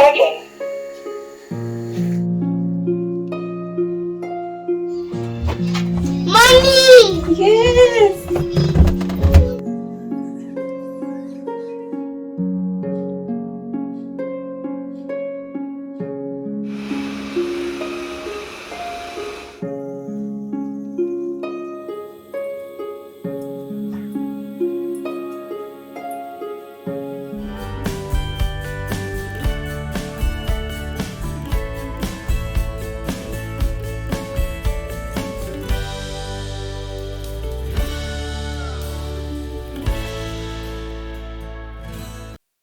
जाएगी। Mummy yes.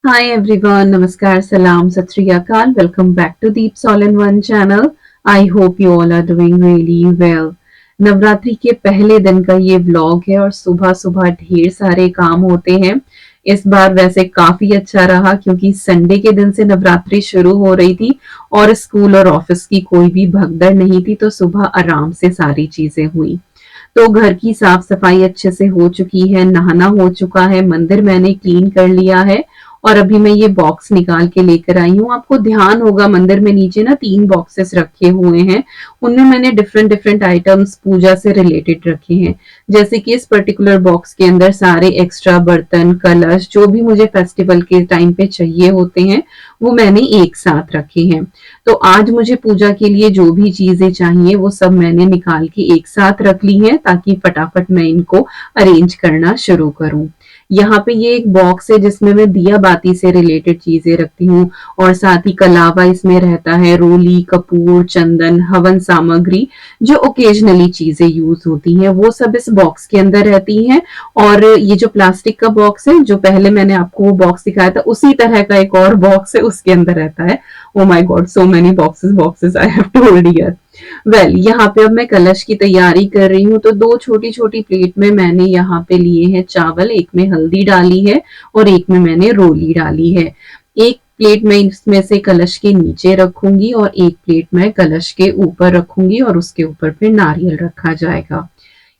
Hi everyone, Namaskar, Salam, Sat Sri Akal. Welcome back to Deep All in One channel. I hope you all are doing really well. Navratri के पहले दिन का ये vlog है और सुबह सुबह ढेर सारे काम होते हैं। इस बार वैसे काफी अच्छा रहा क्योंकि संडे के दिन से नवरात्रि शुरू हो रही थी और स्कूल और ऑफिस की कोई भी भगदड़ नहीं थी, तो सुबह आराम से सारी चीजें हुई। तो घर की साफ सफाई अच्छे से हो चुकी है, नहाना हो चुका है, मंदिर मैंने क्लीन कर लिया है और अभी मैं ये बॉक्स निकाल के लेकर आई हूँ। आपको ध्यान होगा मंदिर में नीचे ना 3 बॉक्सेस रखे हुए हैं, उनमें मैंने डिफरेंट डिफरेंट आइटम्स पूजा से रिलेटेड रखे हैं। जैसे कि इस पर्टिकुलर बॉक्स के अंदर सारे एक्स्ट्रा बर्तन, कलश जो भी मुझे फेस्टिवल के टाइम पे चाहिए होते हैं वो मैंने एक साथ रखे हैं। तो आज मुझे पूजा के लिए जो भी चीजें चाहिए वो सब मैंने निकाल के एक साथ रख ली हैं ताकि फटाफट मैं इनको अरेंज करना शुरू करूं। यहाँ पे ये एक बॉक्स है जिसमें मैं दिया बाती से रिलेटेड चीजें रखती हूँ और साथ ही कलावा इसमें रहता है, रोली, कपूर, चंदन, हवन सामग्री जो ओकेजनली चीजें यूज होती हैं वो सब इस बॉक्स के अंदर रहती हैं। और ये जो प्लास्टिक का बॉक्स है जो पहले मैंने आपको वो बॉक्स दिखाया था उसी तरह का एक और बॉक्स है, उसके अंदर रहता है। Oh my God, so many boxes I have told here. Well यहाँ पे अब मैं कलश की तैयारी कर रही हूँ, तो 2 छोटी छोटी प्लेट में मैंने यहाँ पे लिए हैं चावल, एक में हल्दी डाली है और एक में मैंने रोली डाली है। एक प्लेट में इसमें से कलश के नीचे रखूंगी और एक प्लेट में कलश के ऊपर रखूंगी और उसके ऊपर फिर नारियल रखा जाएगा।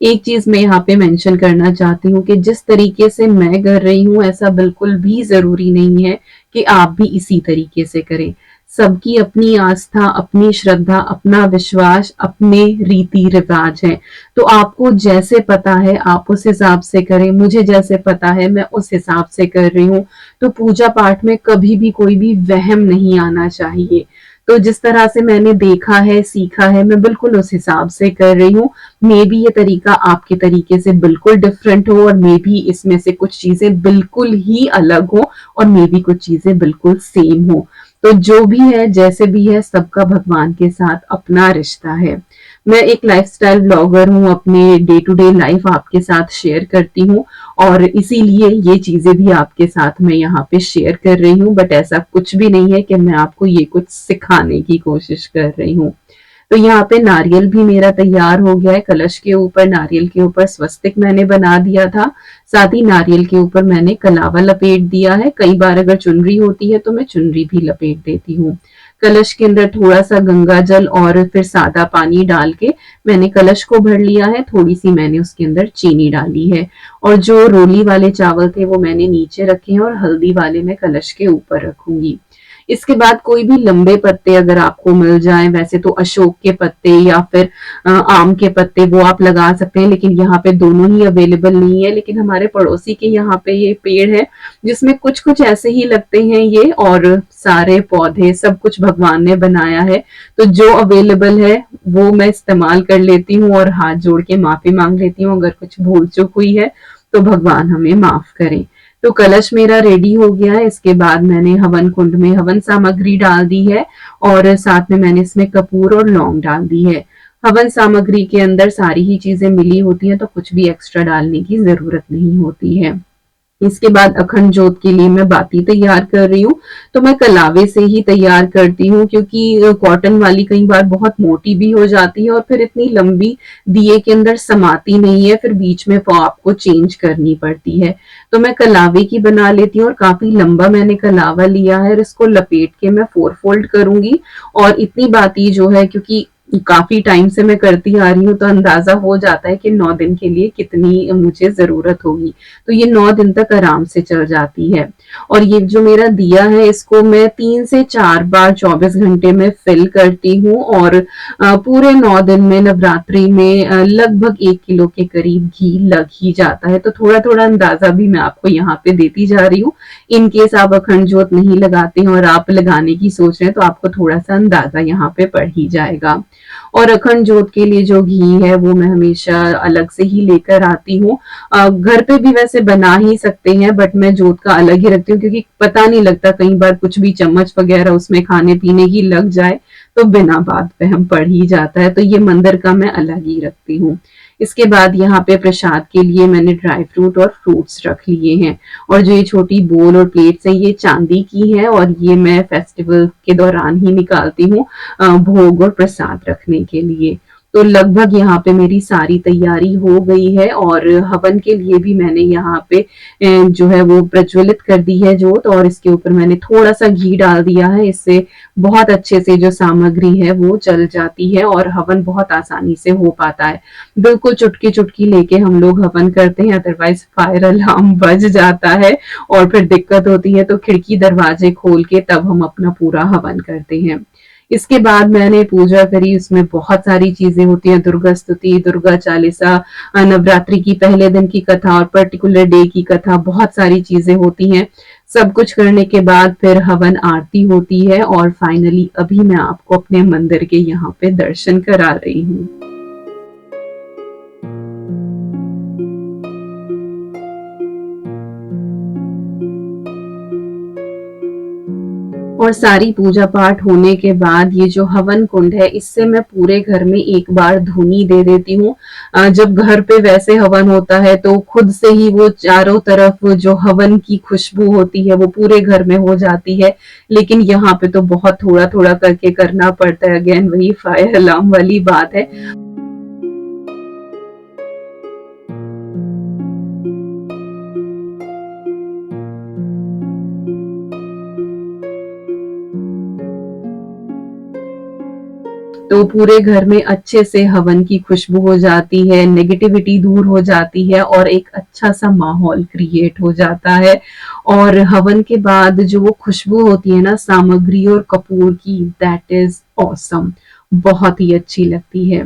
एक चीज मैं यहाँ पे मेंशन करना चाहती हूँ कि जिस तरीके से मैं कर रही हूँ ऐसा बिल्कुल भी जरूरी नहीं है कि आप भी इसी तरीके से करें। सबकी अपनी आस्था, अपनी श्रद्धा, अपना विश्वास, अपने रीति रिवाज है। तो आपको जैसे पता है आप उस हिसाब से करें, मुझे जैसे पता है मैं उस हिसाब से कर रही हूँ। तो पूजा पाठ में कभी भी कोई भी वहम नहीं आना चाहिए। तो जिस तरह से मैंने देखा है, सीखा है, मैं बिल्कुल उस हिसाब से कर रही हूँ। मे बी ये तरीका आपके तरीके से बिल्कुल डिफरेंट हो और मे बी इसमें से कुछ चीजें बिल्कुल ही अलग हो और मे बी कुछ चीजें बिल्कुल सेम हो। तो जो भी है, जैसे भी है, सबका भगवान के साथ अपना रिश्ता है। मैं एक लाइफस्टाइल ब्लॉगर हूँ, अपने डे टू डे लाइफ आपके साथ शेयर करती हूँ और इसीलिए ये चीजें भी आपके साथ मैं यहाँ पे शेयर कर रही हूँ। बट ऐसा कुछ भी नहीं है कि मैं आपको ये कुछ सिखाने की कोशिश कर रही हूँ। तो यहाँ पे नारियल भी मेरा तैयार हो गया है। कलश के ऊपर, नारियल के ऊपर स्वस्तिक मैंने बना दिया था। साथ ही नारियल के ऊपर मैंने कलावा लपेट दिया है। कई बार अगर चुनरी होती है तो मैं चुनरी भी लपेट देती हूँ। कलश के अंदर थोड़ा सा गंगा जल और फिर सादा पानी डाल के मैंने कलश को भर लिया है। थोड़ी सी मैंने उसके अंदर चीनी डाली है और जो रोली वाले चावल थे वो मैंने नीचे रखे हैं और हल्दी वाले मैं कलश के ऊपर रखूंगी। इसके बाद कोई भी लंबे पत्ते अगर आपको मिल जाए, वैसे तो अशोक के पत्ते या फिर आम के पत्ते वो आप लगा सकते हैं, लेकिन यहाँ पे दोनों ही अवेलेबल नहीं है। लेकिन हमारे पड़ोसी के यहाँ पे ये पेड़ है जिसमें कुछ कुछ ऐसे ही लगते हैं ये, और सारे पौधे सब कुछ भगवान ने बनाया है। तो जो अवेलेबल है वो मैं इस्तेमाल कर लेती हूँ और हाथ जोड़ के माफी मांग लेती हूँ अगर कुछ भूल चूक हुई है तो भगवान हमें माफ करें। तो कलश मेरा रेडी हो गया है। इसके बाद मैंने हवन कुंड में हवन सामग्री डाल दी है और साथ में मैंने इसमें कपूर और लौंग डाल दी है। हवन सामग्री के अंदर सारी ही चीजें मिली होती हैं तो कुछ भी एक्स्ट्रा डालने की जरूरत नहीं होती है। इसके बाद अखंड जोत के लिए मैं बाती तैयार कर रही हूँ। तो मैं कलावे से ही तैयार करती हूँ क्योंकि कॉटन वाली कई बार बहुत मोटी भी हो जाती है और फिर इतनी लंबी दिए के अंदर समाती नहीं है, फिर बीच में वो आपको चेंज करनी पड़ती है। तो मैं कलावे की बना लेती हूँ और काफी लंबा मैंने कलावा लिया है और इसको लपेट के मैं 4 फोल्ड करूंगी। और इतनी बाती जो है, क्योंकि काफी टाइम से मैं करती आ रही हूँ, तो अंदाजा हो जाता है कि 9 दिन के लिए कितनी मुझे जरूरत होगी। तो ये 9 दिन तक आराम से चल जाती है। और ये जो मेरा दिया है, इसको मैं 3 से 4 बार 24 घंटे में फिल करती हूँ, और पूरे 9 दिन में नवरात्रि में लगभग 1 किलो के करीब घी लग ही जाता है। तो थोड़ा थोड़ा अंदाजा भी मैं आपको यहाँ पे देती जा रही हूँ। इन केस आप अखंड जोत नहीं लगाते हैं और आप लगाने की सोच रहे हैं, तो आपको थोड़ा सा अंदाजा यहाँ पे पड़ ही जाएगा। और अखंड जोत के लिए जो घी है वो मैं हमेशा अलग से ही लेकर आती हूँ। घर पे भी वैसे बना ही सकते हैं, बट मैं जोत का अलग ही रखती हूँ, क्योंकि पता नहीं लगता, कई बार कुछ भी चम्मच वगैरह उसमें खाने पीने की लग जाए तो बिना बात वहम पड़ ही जाता है। तो ये मंदिर का मैं अलग ही रखती हूँ। इसके बाद यहाँ पे प्रसाद के लिए मैंने ड्राई फ्रूट और फ्रूट्स रख लिए हैं। और जो ये छोटी बोल और प्लेट्स हैं, ये चांदी की है, और ये मैं फेस्टिवल के दौरान ही निकालती हूँ भोग और प्रसाद रखने के लिए। तो लगभग यहाँ पे मेरी सारी तैयारी हो गई है, और हवन के लिए भी मैंने यहाँ पे जो है वो प्रज्वलित कर दी है जोत, और इसके ऊपर मैंने थोड़ा सा घी डाल दिया है। इससे बहुत अच्छे से जो सामग्री है वो जल जाती है, और हवन बहुत आसानी से हो पाता है। बिल्कुल चुटकी चुटकी लेके हम लोग हवन करते हैं, अदरवाइज फायर अलार्म बज जाता है और फिर दिक्कत होती है। तो खिड़की दरवाजे खोल के तब हम अपना पूरा हवन करते हैं। इसके बाद मैंने पूजा करी, उसमें बहुत सारी चीजें होती हैं, दुर्गा स्तुति, दुर्गा चालीसा, नवरात्रि की पहले दिन की कथा और पर्टिकुलर डे की कथा, बहुत सारी चीजें होती हैं। सब कुछ करने के बाद फिर हवन आरती होती है, और फाइनली अभी मैं आपको अपने मंदिर के यहाँ पे दर्शन करा रही हूँ। और सारी पूजा पाठ होने के बाद ये जो हवन कुंड है, इससे मैं पूरे घर में एक बार धूनी दे देती हूँ। जब घर पे वैसे हवन होता है तो खुद से ही वो चारों तरफ जो हवन की खुशबू होती है वो पूरे घर में हो जाती है। लेकिन यहाँ पे तो बहुत थोड़ा थोड़ा करके करना पड़ता है। अगेन वही फायर अलार्म वाली बात है। तो पूरे घर में अच्छे से हवन की खुशबू हो जाती है, नेगेटिविटी दूर हो जाती है, और एक अच्छा सा माहौल क्रिएट हो जाता है। और हवन के बाद जो वो खुशबू होती है ना सामग्री और कपूर की, दैट इज ऑसम, बहुत ही अच्छी लगती है।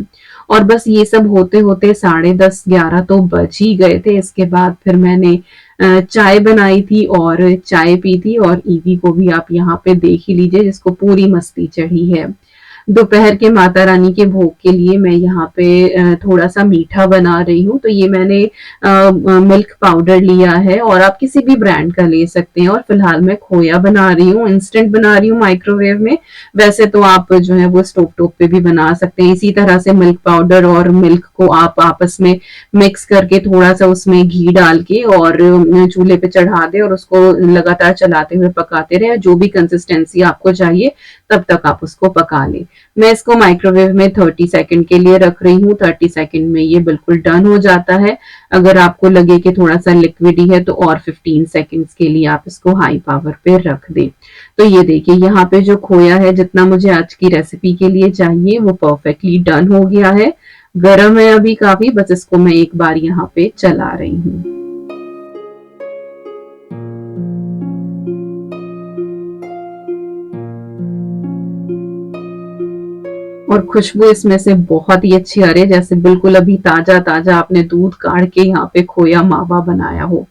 और बस ये सब होते होते 10:30-11 तो बज ही गए थे। इसके बाद फिर मैंने चाय बनाई थी और चाय पी थी, और ईवी को भी आप यहाँ पे देख ही लीजिए, जिसको पूरी मस्ती चढ़ी है। दोपहर के माता रानी के भोग के लिए मैं यहाँ पे थोड़ा सा मीठा बना रही हूँ। तो ये मैंने मिल्क पाउडर लिया है, और आप किसी भी ब्रांड का ले सकते हैं। और फिलहाल मैं खोया बना रही हूँ, इंस्टेंट बना रही हूँ माइक्रोवेव में। वैसे तो आप जो है वो स्टोव टॉप पे भी बना सकते हैं। इसी तरह से मिल्क पाउडर और मिल्क को आप आपस में मिक्स करके थोड़ा सा उसमें घी डाल के और चूल्हे पे चढ़ा दे, और उसको लगातार चलाते हुए पकाते रहे। जो भी कंसिस्टेंसी आपको चाहिए तब तक आप उसको पका लें। मैं इसको माइक्रोवेव में 30 सेकंड के लिए रख रही हूँ। 30 सेकंड में ये बिल्कुल डन हो जाता है। अगर आपको लगे कि थोड़ा सा लिक्विडी है तो और 15 सेकंड्स के लिए आप इसको हाई पावर पे रख दें। तो ये देखिए यहाँ पे जो खोया है, जितना मुझे आज की रेसिपी के लिए चाहिए वो परफेक्टली डन हो गया है। गर्म है अभी काफी, बस इसको मैं एक बार यहाँ पे चला रही हूँ। और खुशबू इसमें से बहुत ही अच्छी आ रही है, जैसे बिल्कुल अभी ताजा ताजा आपने दूध काढ़ के यहाँ पे खोया मावा बनाया हो।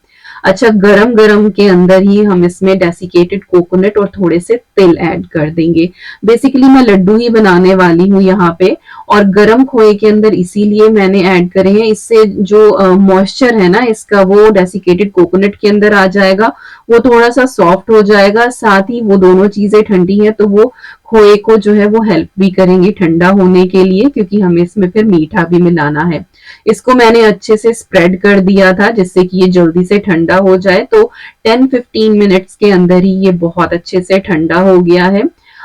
अच्छा, गरम गरम के अंदर ही हम इसमें डेसिकेटेड कोकोनट और थोड़े से तिल ऐड कर देंगे। बेसिकली मैं लड्डू ही बनाने वाली हूँ यहाँ पे, और गरम खोए के अंदर इसीलिए मैंने ऐड करे हैं। इससे जो मॉइस्चर है ना इसका, वो डेसिकेटेड कोकोनट के अंदर आ जाएगा, वो थोड़ा सा सॉफ्ट हो जाएगा। साथ ही वो दोनों चीजें ठंडी है, तो वो खोए को जो है वो हेल्प भी करेंगे ठंडा होने के लिए, क्योंकि हमें इसमें फिर मीठा भी मिलाना है। इसको मैंने अच्छे से स्प्रेड कर दिया था, जिससे कि ये जल्दी से ठंडा हो जाए। तो 10-15 मिनट्स के अंदर ही ये बहुत अच्छे से ठंडा हो गया है।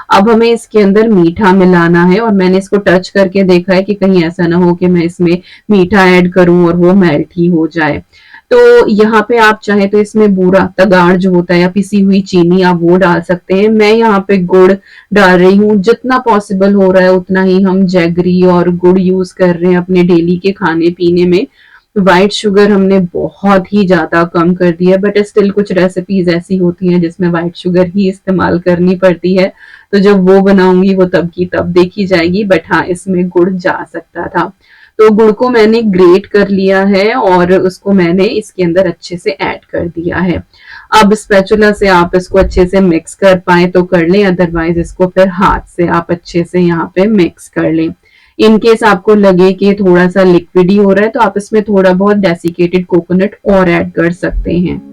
अब हमें इसके अंदर मीठा मिलाना है, और मैंने इसको टच करके देखा है कि कहीं ऐसा ना हो कि मैं इसमें मीठा ऐड करूं और वो मेल्ट ही हो जाए। तो यहाँ पे आप चाहे तो इसमें बूरा तगाड़ जो होता है या पिसी हुई चीनी आप वो डाल सकते हैं। मैं यहाँ पे गुड़ डाल रही हूँ। जितना पॉसिबल हो रहा है उतना ही हम जैगरी और गुड़ यूज कर रहे हैं अपने डेली के खाने पीने में। व्हाइट शुगर हमने बहुत ही ज्यादा कम कर दिया है, बट स्टिल कुछ रेसिपीज ऐसी होती हैं जिसमें व्हाइट शुगर ही इस्तेमाल करनी पड़ती है, तो जब वो बनाऊंगी वो तब की तब देखी जाएगी। बट हाँ, इसमें गुड़ जा सकता था। तो गुड़ को मैंने ग्रेट कर लिया है और उसको मैंने इसके अंदर अच्छे से ऐड कर दिया है। अब स्पैचुला से आप इसको अच्छे से मिक्स कर पाए तो कर लें, अदरवाइज इसको फिर हाथ से आप अच्छे से यहाँ पे मिक्स कर लें। इन केस आपको लगे कि थोड़ा सा लिक्विड ही हो रहा है तो आप इसमें थोड़ा बहुत डेसिकेटेड कोकोनट और ऐड कर सकते हैं।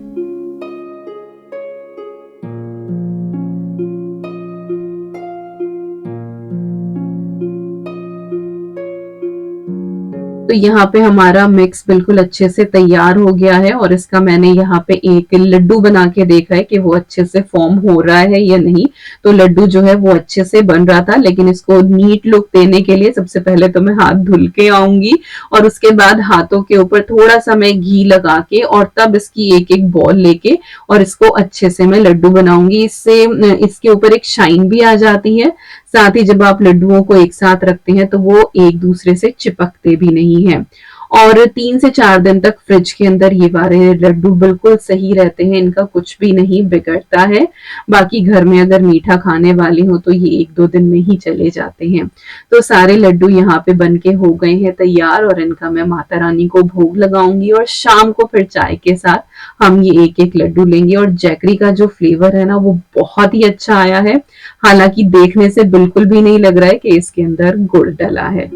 तो यहाँ पे हमारा मिक्स बिल्कुल अच्छे से तैयार हो गया है और इसका मैंने यहाँ पे एक लड्डू बना के देखा है कि वो अच्छे से फॉर्म हो रहा है या नहीं। तो लड्डू जो है वो अच्छे से बन रहा था, लेकिन इसको नीट लुक देने के लिए सबसे पहले तो मैं हाथ धुल के आऊंगी और उसके बाद हाथों के ऊपर थोड़ा सा मैं घी लगा के और तब इसकी एक एक बॉल लेके और इसको अच्छे से मैं लड्डू बनाऊंगी। इससे इसके ऊपर एक शाइन भी आ जाती है। साथ ही जब आप लड्डुओं को एक साथ रखते हैं तो वो एक दूसरे से चिपकते भी नहीं है। और 3 से 4 दिन तक फ्रिज के अंदर ये वाले लड्डू बिल्कुल सही रहते हैं, इनका कुछ भी नहीं बिगड़ता है। बाकी घर में अगर मीठा खाने वाले हो तो ये 1-2 दिन में ही चले जाते हैं। तो सारे लड्डू यहाँ पे बनके हो गए हैं तैयार और इनका मैं माता रानी को भोग लगाऊंगी और शाम को फिर चाय के साथ हम ये एक एक लड्डू लेंगे। और जैगरी का जो फ्लेवर है ना वो बहुत ही अच्छा आया है, हालांकि देखने से बिल्कुल भी नहीं लग रहा है कि इसके अंदर गुड़ डला है।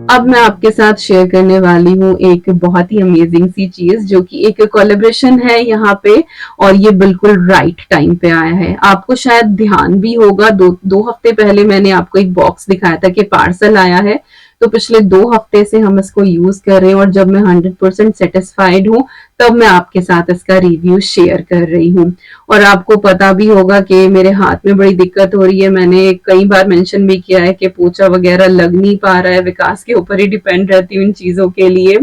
अब मैं आपके साथ शेयर करने वाली हूँ एक बहुत ही अमेजिंग सी चीज, जो कि एक कोलेब्रेशन है यहाँ पे और ये बिल्कुल राइट टाइम पे आया है। आपको शायद ध्यान भी होगा, दो हफ्ते पहले मैंने आपको एक बॉक्स दिखाया था कि पार्सल आया है। तो पिछले 2 हफ्ते से हम इसको यूज कर रहे हैं और जब मैं 100% सेटिस्फाइड हूँ तब मैं आपके साथ इसका रिव्यू शेयर कर रही हूँ। और आपको पता भी होगा कि मेरे हाथ में बड़ी दिक्कत हो रही है। मैंने कई बार मेंशन भी किया है कि पोछा वगैरह लग नहीं पा रहा है, विकास के ऊपर ही डिपेंड रहती हूँ इन चीजों के लिए।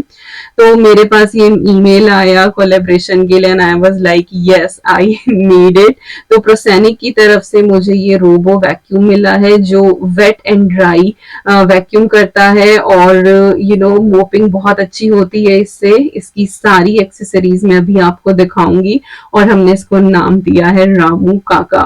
तो मेरे पास ये ईमेल आया कोलैबोरेशन के लिए and I was like yes I need it. तो प्रोसेनिक की तरफ से मुझे ये रोबो वैक्यूम मिला है जो वेट एंड ड्राई वैक्यूम करता है और मोपिंग बहुत अच्छी होती है इससे। इसकी सारी एक्सेसरीज मैं अभी आपको दिखाऊंगी और हमने इसको नाम दिया है रामू काका।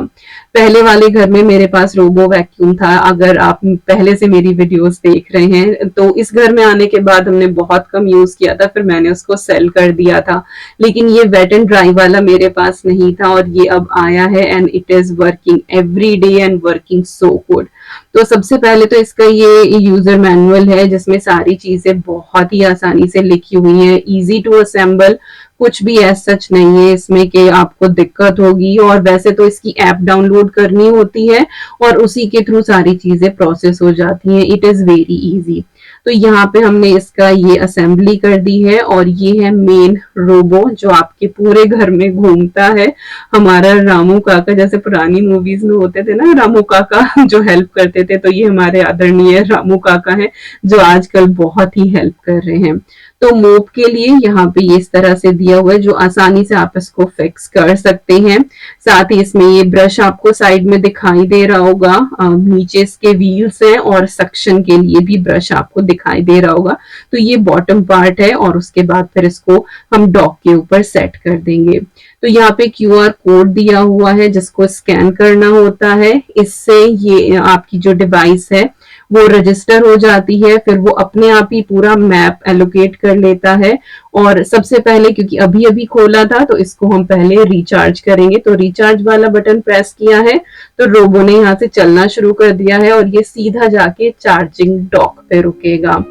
पहले वाले घर में मेरे पास रोबो वैक्यूम था, अगर आप पहले से मेरी वीडियोस देख रहे हैं तो इस घर में आने के बाद हमने बहुत कम यूज किया था, फिर मैंने उसको सेल कर दिया था। लेकिन ये वेट एंड ड्राई वाला मेरे पास नहीं था और ये अब आया है and it is working every day and working so good. तो सबसे पहले तो इसका ये यूजर मैनुअल है जिसमें सारी चीजें बहुत ही आसानी से लिखी हुई हैं, इजी टू असेंबल। कुछ भी ऐसा सच नहीं है इसमें कि आपको दिक्कत होगी। और वैसे तो इसकी ऐप डाउनलोड करनी होती है और उसी के थ्रू सारी चीजें प्रोसेस हो जाती हैं। It is very easy. तो यहाँ पे हमने इसका ये असेंबली कर दी है और ये है मेन रोबो जो आपके पूरे घर में घूमता है। हमारा रामू काका, जैसे पुरानी मूवीज में होते थे ना रामू काका जो हेल्प करते थे, तो ये हमारे आदरणीय रामू काका हैं जो आजकल बहुत ही हेल्प कर रहे हैं। तो मोप के लिए यहाँ पे ये इस तरह से दिया हुआ है जो आसानी से आप इसको फिक्स कर सकते हैं। साथ ही इसमें ये ब्रश आपको साइड में दिखाई दे रहा होगा, नीचे इसके व्हील्स हैं और सक्शन के लिए भी ब्रश आपको दिखाई दे रहा होगा। तो ये बॉटम पार्ट है और उसके बाद फिर इसको हम डॉग के ऊपर सेट कर देंगे। तो यहाँ पे QR कोड दिया हुआ है जिसको स्कैन करना होता है। इससे ये आपकी जो डिवाइस है वो रजिस्टर हो जाती है, फिर वो अपने आप ही पूरा मैप एलोकेट कर लेता है। और सबसे पहले क्योंकि अभी अभी खोला था तो इसको हम पहले रिचार्ज करेंगे। तो रिचार्ज वाला बटन प्रेस किया है तो रोबो ने यहाँ से चलना शुरू कर दिया है और ये सीधा जाके चार्जिंग डॉक पे रुकेगा।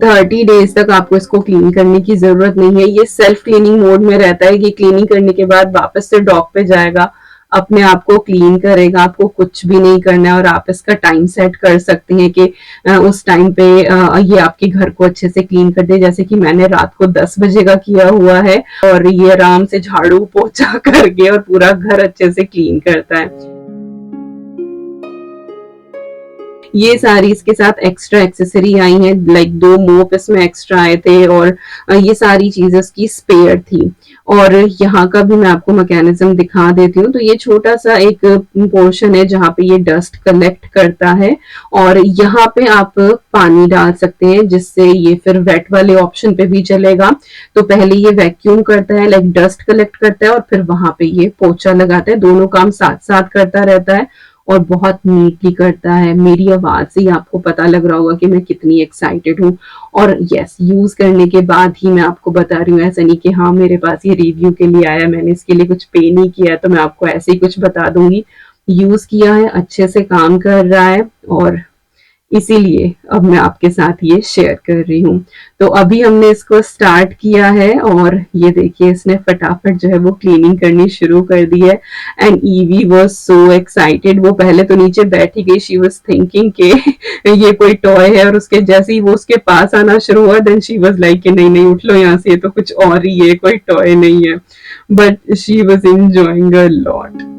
थर्टी डेज तक आपको इसको क्लीन करने की जरूरत नहीं है। ये सेल्फ क्लीनिंग मोड में रहता है कि क्लीनिंग करने के बाद वापस से डॉग पे जाएगा। अपने आप को क्लीन करेगा, आपको कुछ भी नहीं करना है और आप इसका टाइम सेट कर सकते हैं कि उस टाइम पे ये आपके घर को अच्छे से क्लीन कर दे। जैसे कि मैंने रात को 10 बजे का किया हुआ है और ये आराम से झाड़ू पोछा करके और पूरा घर अच्छे से क्लीन करता है। ये सारी इसके साथ एक्स्ट्रा एक्सेसरी आई हैं, लाइक 2 मोप इसमें एक्स्ट्रा आए थे और ये सारी चीजें इसकी स्पेयर थी। और यहाँ का भी मैं आपको मैकेनिज्म दिखा देती हूँ। तो ये छोटा सा एक पोर्शन है जहाँ पे ये डस्ट कलेक्ट करता है और यहाँ पे आप पानी डाल सकते हैं जिससे ये फिर वेट वाले ऑप्शन पे भी चलेगा। तो पहले ये वैक्यूम करता है, लाइक डस्ट कलेक्ट करता है और फिर वहां पे ये पोछा लगाता है। दोनों काम साथ साथ करता रहता है और बहुत नीटली करता है। मेरी आवाज से ही आपको पता लग रहा होगा कि मैं कितनी एक्साइटेड हूँ। और यस, यूज करने के बाद ही मैं आपको बता रही हूँ, ऐसा नहीं कि हाँ मेरे पास ये रिव्यू के लिए आया, मैंने इसके लिए कुछ पे नहीं किया तो मैं आपको ऐसे ही कुछ बता दूंगी। यूज किया है, अच्छे से काम कर रहा है और इसीलिए अब मैं आपके साथ ये शेयर कर रही हूँ। तो अभी हमने इसको स्टार्ट किया है और ये देखिए इसने फटाफट जो है वो क्लीनिंग करनी शुरू कर दी है। And EV was so excited. वो पहले तो नीचे बैठी गई, शी वाज थिंकिंग के ये कोई टॉय है और उसके जैसे ही वो उसके पास आना शुरू हुआ देन शी वाज लाइक नहीं नहीं उठ लो यहाँ से, ये तो कुछ और ही है, कोई टॉय नहीं है। But she was enjoying a lot.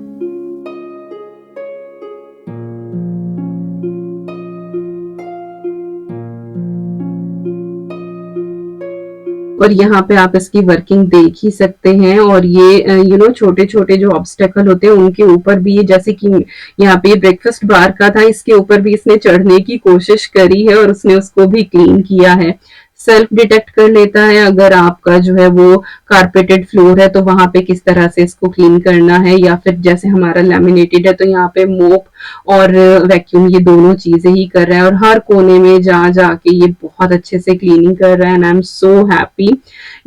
और यहाँ पे आप इसकी वर्किंग देख ही सकते हैं। और ये छोटे छोटे जो ऑब्स्टेकल होते हैं उनके ऊपर भी, ये जैसे कि यहाँ पे ये ब्रेकफास्ट बार का था, इसके ऊपर भी इसने चढ़ने की कोशिश करी है और उसने उसको भी क्लीन किया है। सेल्फ डिटेक्ट कर लेता है अगर आपका जो है वो कारपेटेड फ्लोर है तो वहां पे किस तरह से इसको क्लीन करना है, या फिर जैसे हमारा लैमिनेटेड है तो यहाँ पे मोप और वैक्यूम ये दोनों चीजें ही कर रहा है। और हर कोने में जा जाके ये बहुत अच्छे से क्लीनिंग कर रहा है and I am so happy.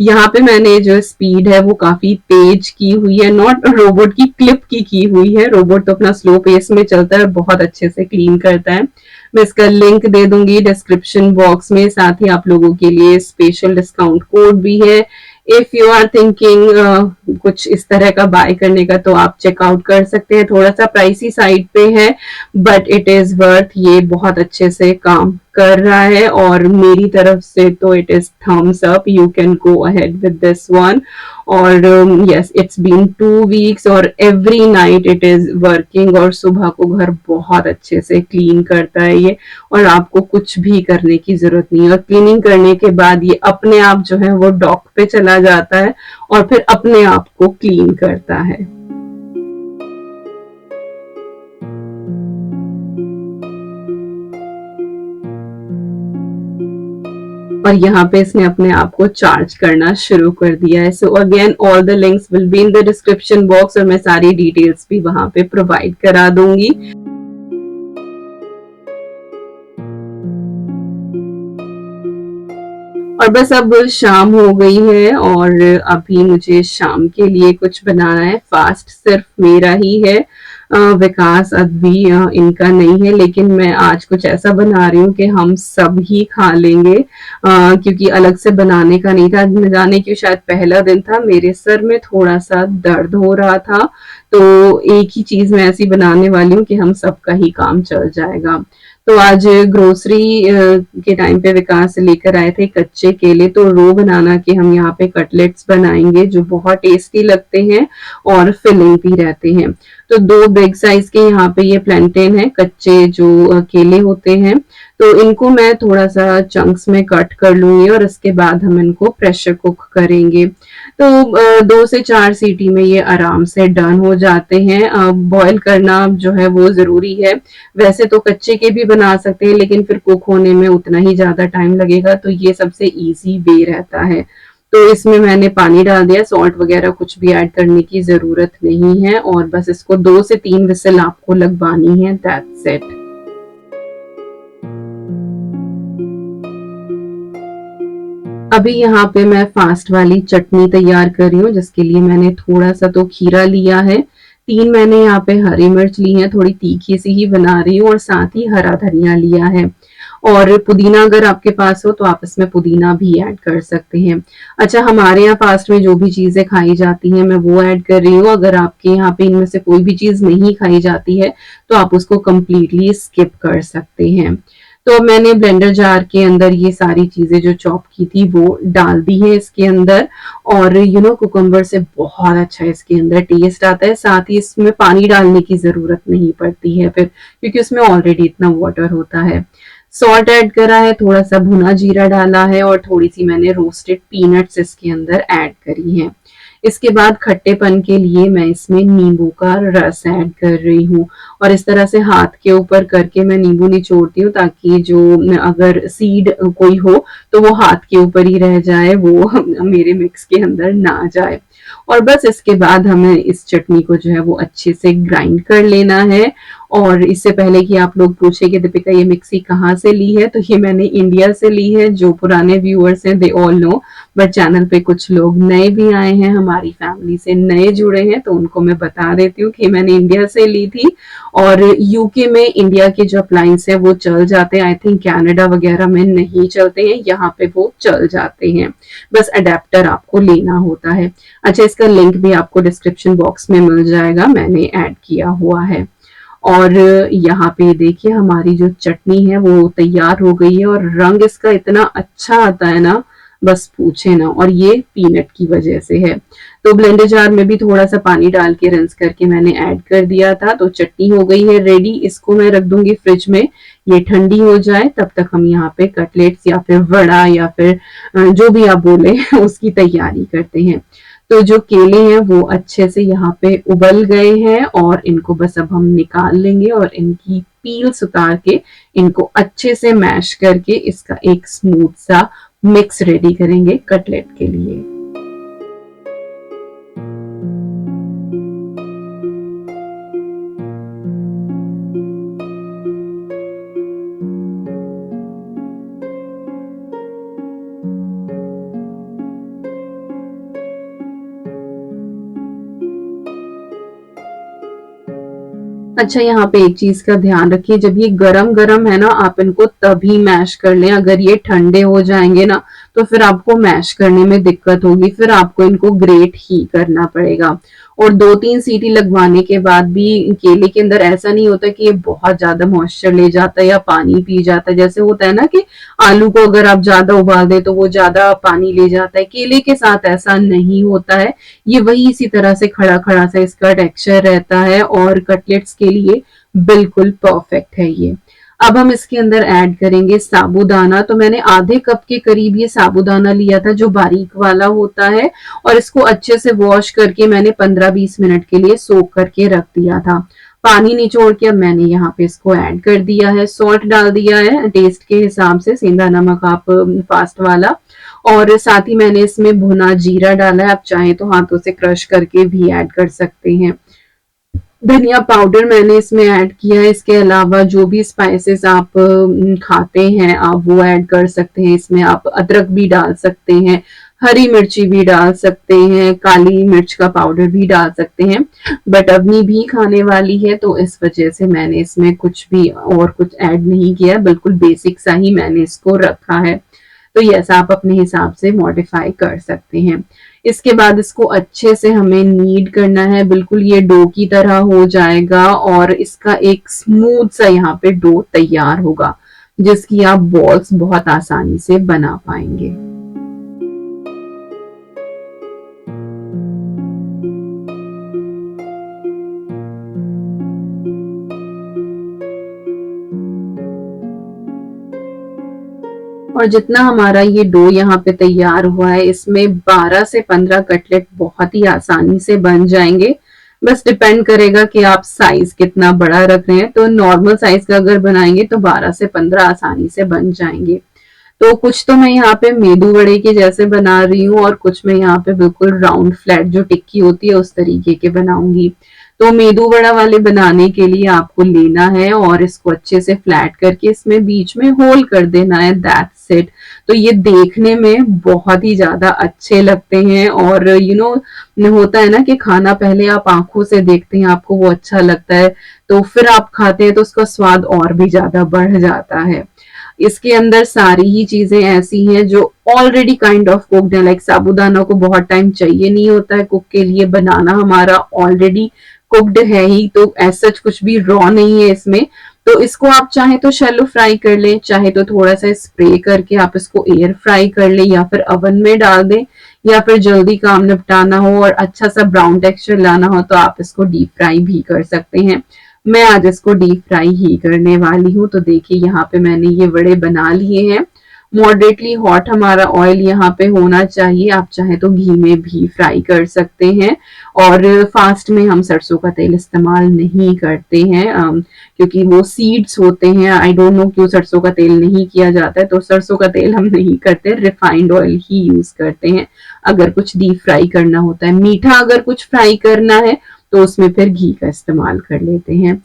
यहाँ पे मैंने जो स्पीड है वो काफी तेज की हुई है, नॉट रोबोट की, क्लिप की हुई है। रोबोट तो अपना स्लो पेस में चलता है और बहुत अच्छे से क्लीन करता है। मैं इसका लिंक दे दूंगी डिस्क्रिप्शन बॉक्स में, साथ ही आप लोगों के लिए स्पेशल डिस्काउंट कोड भी है। इफ यू आर थिंकिंग कुछ इस तरह का बाय करने का तो आप चेकआउट कर सकते हैं। थोड़ा सा प्राइसी साइड पे है बट इट इज वर्थ। ये बहुत अच्छे से काम कर रहा है और मेरी तरफ से तो it is thumbs up, you can go ahead with this one. और यस, इट्स बीन 2 वीक्स और every night it is working और सुबह को घर बहुत अच्छे से क्लीन करता है ये और आपको कुछ भी करने की जरूरत नहीं है। और क्लीनिंग करने के बाद ये अपने आप जो है वो डॉक पे चला जाता है और फिर अपने आप को क्लीन करता है। और यहाँ पे इसने अपने आप को चार्ज करना शुरू कर दिया है। So again all the links will be in the description box और मैं सारी डिटेल्स भी वहां पे प्रोवाइड करा दूंगी। और बस अब शाम हो गई है और अभी मुझे शाम के लिए कुछ बनाना है। फास्ट सिर्फ मेरा ही है, विकास अभी इनका नहीं है, लेकिन मैं आज कुछ ऐसा बना रही हूँ कि हम सब ही खा लेंगे, क्योंकि अलग से बनाने का नहीं था। न जाने क्यों, शायद पहला दिन था, मेरे सर में थोड़ा सा दर्द हो रहा था तो एक ही चीज मैं ऐसी बनाने वाली हूँ कि हम सबका ही काम चल जाएगा। तो आज ग्रोसरी के टाइम पे विकास लेकर आए थे कच्चे केले, तो रो बनाना के हम यहाँ पे कटलेट्स बनाएंगे जो बहुत टेस्टी लगते हैं और फिलिंग भी रहते हैं। तो 2 बिग साइज के यहाँ पे ये प्लांटेन है, कच्चे जो केले होते हैं, तो इनको मैं थोड़ा सा चंक्स में कट कर लूंगी और इसके बाद हम इनको प्रेशर कुक करेंगे। तो 2 से 4 सीटी में ये आराम से डन हो जाते हैं। बॉईल करना जो है वो जरूरी है। वैसे तो कच्चे के भी बना सकते हैं लेकिन फिर कुक होने में उतना ही ज्यादा टाइम लगेगा, तो ये सबसे इजी वे रहता है। तो इसमें मैंने पानी डाल दिया, सॉल्ट वगैरह कुछ भी ऐड करने की जरूरत नहीं है और बस इसको 2 से 3 विसल आपको लगवानी है, दैट्स इट। अभी यहाँ पे मैं फास्ट वाली चटनी तैयार कर रही हूँ, जिसके लिए मैंने थोड़ा सा तो खीरा लिया है, 3 मैंने यहाँ पे हरी मिर्च ली है, थोड़ी तीखी सी ही बना रही हूँ और साथ ही हरा धनिया लिया है। और पुदीना अगर आपके पास हो तो आप इसमें पुदीना भी ऐड कर सकते हैं। अच्छा, हमारे यहाँ फास्ट में जो भी चीजें खाई जाती हैं मैं वो ऐड कर रही हूँ। अगर आपके यहाँ पे इनमें से कोई भी चीज नहीं खाई जाती है तो आप उसको कंप्लीटली स्किप कर सकते हैं। तो अब मैंने ब्लेंडर जार के अंदर ये सारी चीजें जो चॉप की थी वो डाल दी है इसके अंदर। और कुकुम्बर से बहुत अच्छा इसके अंदर टेस्ट आता है, साथ ही इसमें पानी डालने की जरूरत नहीं पड़ती है फिर, क्योंकि उसमें ऑलरेडी इतना वाटर होता है। सॉल्ट ऐड करा है, थोड़ा सा भुना जीरा डाला है और थोड़ी सी मैंने रोस्टेड पीनट्स इसके अंदर ऐड करी है। इसके बाद खट्टेपन के लिए मैं इसमें नींबू का रस ऐड कर रही हूँ और इस तरह से हाथ के ऊपर करके मैं नींबू निचोड़ती हूँ ताकि जो अगर सीड कोई हो तो वो हाथ के ऊपर ही रह जाए, वो मेरे मिक्स के अंदर ना जाए। और बस इसके बाद हमें इस चटनी को जो है वो अच्छे से ग्राइंड कर लेना है। और इससे पहले कि आप लोग पूछे कि दीपिका ये मिक्सी कहाँ से ली है, तो ये मैंने इंडिया से ली है। जो पुराने व्यूअर्स हैं they all know, but channel पे कुछ लोग नए भी आए हैं, हमारी फैमिली से नए जुड़े हैं, तो उनको मैं बता देती हूँ कि मैंने इंडिया से ली थी। और यूके में इंडिया के जो अप्लायंस है वो चल जाते हैं, आई थिंक कनाडा वगैरह में नहीं चलते हैं, यहाँ पे वो चल जाते हैं, बस अडेप्टर आपको लेना होता है। अच्छा, इसका लिंक भी आपको डिस्क्रिप्शन बॉक्स में मिल जाएगा, मैंने ऐड किया हुआ है। और यहाँ पे देखिए हमारी जो चटनी है वो तैयार हो गई है और रंग इसका इतना अच्छा आता है ना, बस पूछे ना। और ये पीनट की वजह से है। तो ब्लेंडर जार में भी थोड़ा सा पानी डाल के रिंस करके मैंने ऐड कर दिया था। तो चटनी हो गई है रेडी, इसको मैं रख दूंगी फ्रिज में, ये ठंडी हो जाए। तब तक हम यहाँ पे कटलेट्स या फिर वड़ा या फिर जो भी आप बोले उसकी तैयारी करते हैं। तो जो केले हैं वो अच्छे से यहाँ पे उबल गए हैं और इनको बस अब हम निकाल लेंगे और इनकी पील्स उतार के इनको अच्छे से मैश करके इसका एक स्मूथ सा मिक्स रेडी करेंगे कटलेट के लिए। अच्छा, यहाँ पे एक चीज का ध्यान रखिए, जब ये गरम गरम है ना आप इनको तभी मैश कर लें। अगर ये ठंडे हो जाएंगे ना तो फिर आपको मैश करने में दिक्कत होगी, फिर आपको इनको ग्रेट ही करना पड़ेगा। और 2-3 सीटी लगवाने के बाद भी केले के अंदर ऐसा नहीं होता कि ये बहुत ज्यादा मॉइस्चर ले जाता है या पानी पी जाता है। जैसे होता है ना कि आलू को अगर आप ज्यादा उबाल दे तो वो ज्यादा पानी ले जाता है, केले के साथ ऐसा नहीं होता है। ये वही इसी तरह से खड़ा खड़ा सा इसका टेक्सचर रहता है और कटलेट्स के लिए बिल्कुल परफेक्ट है ये। अब हम इसके अंदर ऐड करेंगे साबूदाना। तो मैंने आधे कप के करीब ये साबूदाना लिया था जो बारीक वाला होता है, और इसको अच्छे से वॉश करके मैंने 15-20 मिनट के लिए सोक करके रख दिया था। पानी निचोड़ के अब मैंने यहाँ पे इसको ऐड कर दिया है। सॉल्ट डाल दिया है टेस्ट के हिसाब से, सेंधा नमक आप फास्ट वाला। और साथ ही मैंने इसमें भुना जीरा डाला है, आप चाहें तो हाथों से क्रश करके भी ऐड कर सकते हैं। धनिया पाउडर मैंने इसमें ऐड किया है। इसके अलावा जो भी स्पाइसेस आप खाते हैं आप वो ऐड कर सकते हैं। इसमें आप अदरक भी डाल सकते हैं, हरी मिर्ची भी डाल सकते हैं, काली मिर्च का पाउडर भी डाल सकते हैं। बट अवनी भी खाने वाली है तो इस वजह से मैंने इसमें कुछ भी और कुछ ऐड नहीं किया, बिल्कुल बेसिक सा ही मैंने इसको रखा है। तो ये ऐसा आप अपने हिसाब से मॉडिफाई कर सकते हैं। इसके बाद इसको अच्छे से हमें नीड करना है, बिल्कुल ये डो की तरह हो जाएगा और इसका एक स्मूथ सा यहाँ पे डो तैयार होगा जिसकी आप बॉल्स बहुत आसानी से बना पाएंगे। और जितना हमारा ये डो यहाँ पे तैयार हुआ है इसमें 12 से 15 कटलेट बहुत ही आसानी से बन जाएंगे। बस डिपेंड करेगा कि आप साइज कितना बड़ा रख रहे हैं। तो नॉर्मल साइज का अगर बनाएंगे तो 12 से 15 आसानी से बन जाएंगे। तो कुछ तो मैं यहाँ पे मेदू वड़े के जैसे बना रही हूँ और कुछ मैं यहाँ पे बिल्कुल राउंड फ्लैट जो टिक्की होती है उस तरीके के बनाऊंगी। तो मेदू वड़ा वाले बनाने के लिए आपको लेना है और इसको अच्छे से फ्लैट करके इसमें बीच में होल कर देना है, दैट्स इट। तो ये देखने में बहुत ही ज्यादा अच्छे लगते हैं और होता है ना कि खाना पहले आप आंखों से देखते हैं, आपको वो अच्छा लगता है, तो फिर आप खाते हैं तो उसका स्वाद और भी ज्यादा बढ़ जाता है। इसके अंदर सारी ही चीजें ऐसी हैं जो ऑलरेडी काइंड ऑफ कुक्ड है। लाइक साबूदाना को बहुत टाइम चाहिए नहीं होता है कुक के लिए, बनाना हमारा ऑलरेडी कुक्ड है ही, तो ऐसा कुछ भी रॉ नहीं है इसमें। तो इसको आप चाहे तो शैलो फ्राई कर लें, चाहे तो थोड़ा सा स्प्रे करके आप इसको एयर फ्राई कर लें, या फिर ओवन में डाल दें, या फिर जल्दी काम निपटाना हो और अच्छा सा ब्राउन टेक्सचर लाना हो तो आप इसको डीप फ्राई भी कर सकते हैं। मैं आज इसको डीप फ्राई ही करने वाली हूँ। तो देखिए यहाँ पे मैंने ये वड़े बना लिए हैं। मॉडरेटली हॉट हमारा ऑयल यहाँ पे होना चाहिए, आप चाहे तो घी में भी फ्राई कर सकते हैं। और फास्ट में हम सरसों का तेल इस्तेमाल नहीं करते हैं क्योंकि वो सीड्स होते हैं। आई डोंट नो क्यों सरसों का तेल नहीं किया जाता है, तो सरसों का तेल हम नहीं करते, रिफाइंड ऑयल ही यूज करते हैं अगर कुछ डीप फ्राई करना होता है। मीठा अगर कुछ फ्राई करना है तो उसमें फिर घी का इस्तेमाल कर लेते हैं।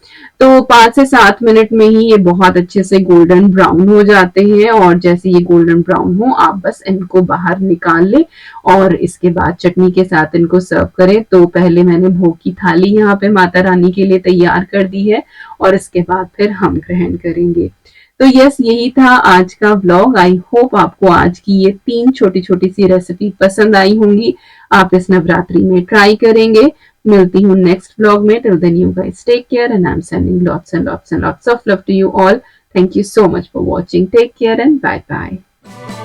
तो 5 से 7 मिनट में ही ये बहुत अच्छे से गोल्डन ब्राउन हो जाते हैं, और जैसे ये गोल्डन ब्राउन हो आप बस इनको बाहर निकाल लें और इसके बाद चटनी के साथ इनको सर्व करें। तो पहले मैंने भोग की थाली यहाँ पे माता रानी के लिए तैयार कर दी है और इसके बाद फिर हम ग्रहण करेंगे। तो यस, यही था आज का व्लॉग। आई होप आपको आज की ये 3 छोटी छोटी सी रेसिपी पसंद आई होंगी। आप इस नवरात्रि में ट्राई करेंगे। मिलती हूँ नेक्स्ट व्लॉग में। Till then you guys take care and I am sending lots and lots and lots of love to you all. Thank you so much for watching. Take care and bye bye.